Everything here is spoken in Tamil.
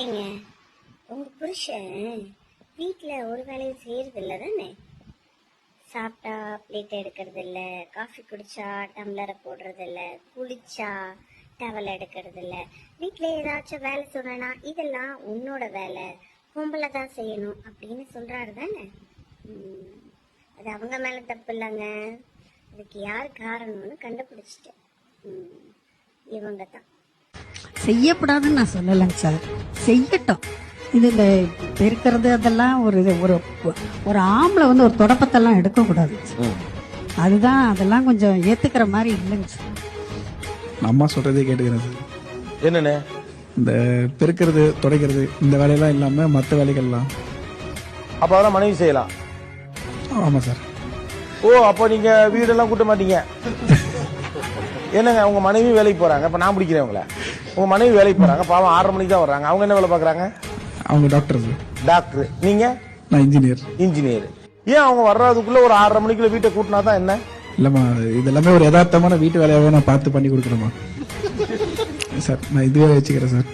ஏங்க உங்க புருஷன் வீட்டுல ஒரு வேலையும் செய்யறது இல்ல தானே? சாப்பிட்டா பிளேட் எடுக்கிறது இல்ல, காஃபி குடிச்சா டம்ளரை போடுறது இல்ல, குளிச்சா டவல் எடுக்கிறது இல்ல. வீட்டுல ஏதாச்சும் வேலை சொன்னா இதெல்லாம் உன்னோட வேலை, பொம்பளை தான் செய்யணும் அப்படின்னு சொல்றாரு தானே? அது அவங்க மேல தப்பு இல்லைங்க. அதுக்கு யார் காரணம்னு கண்டுபிடிச்சிட்டேன். இவங்க தான். செய்யக்கூடாதுன்னு நான் சொல்லலைங்க சார், செய்யட்டும். இது இந்த பெருக்கிறது அதெல்லாம் ஒரு ஒரு ஒரு ஆம்பளை வந்து ஒரு தொடப்பத்தெல்லாம் எடுக்கக்கூடாது. அதுதான் அதெல்லாம் கொஞ்சம் ஏத்துக்கிற மாதிரி இல்லைங்க சார். அம்மா சொல்றதே கேட்டுக்கிறேன் சார். என்னன்னு இந்த பெருக்கிறது துடைக்கிறது இந்த வேலையெல்லாம் இல்லாம மற்ற வேலைகள்லாம். அப்ப அதெல்லாம் மனைவி செய்யலாம். ஆமா சார். ஓ, அப்போ நீங்க வீடெல்லாம் கூட்ட மாட்டீங்க. என்னங்க உங்க மனைவி வேலைக்கு போறாங்க, இப்ப நான் பிடிக்கிறேன் உங்களை. உங்க மனைவி வேலைக்கு போறாங்க, பாவம் 6:30 மணிக்கு தான் வர்றாங்க. அவங்க என்ன வேலை பாக்குறாங்க? அவங்க டாக்டர் சார். டாக்டர். நீங்க? நான் இன்ஜினியர். இன்ஜினியர். ஏன் அவங்க வர்றதுக்குள்ள ஒரு 6:30 மணிக்குள்ள வீட்டை கூட்டினா தான் என்ன? இல்லம்மா, இதெல்லாமே ஒரு யதார்த்தமான வீட்டு வேலையாவே நான் பார்த்து பண்ணி கொடுக்குறேம்மா சார். நான் இதுவே வச்சுக்கிறேன் சார்.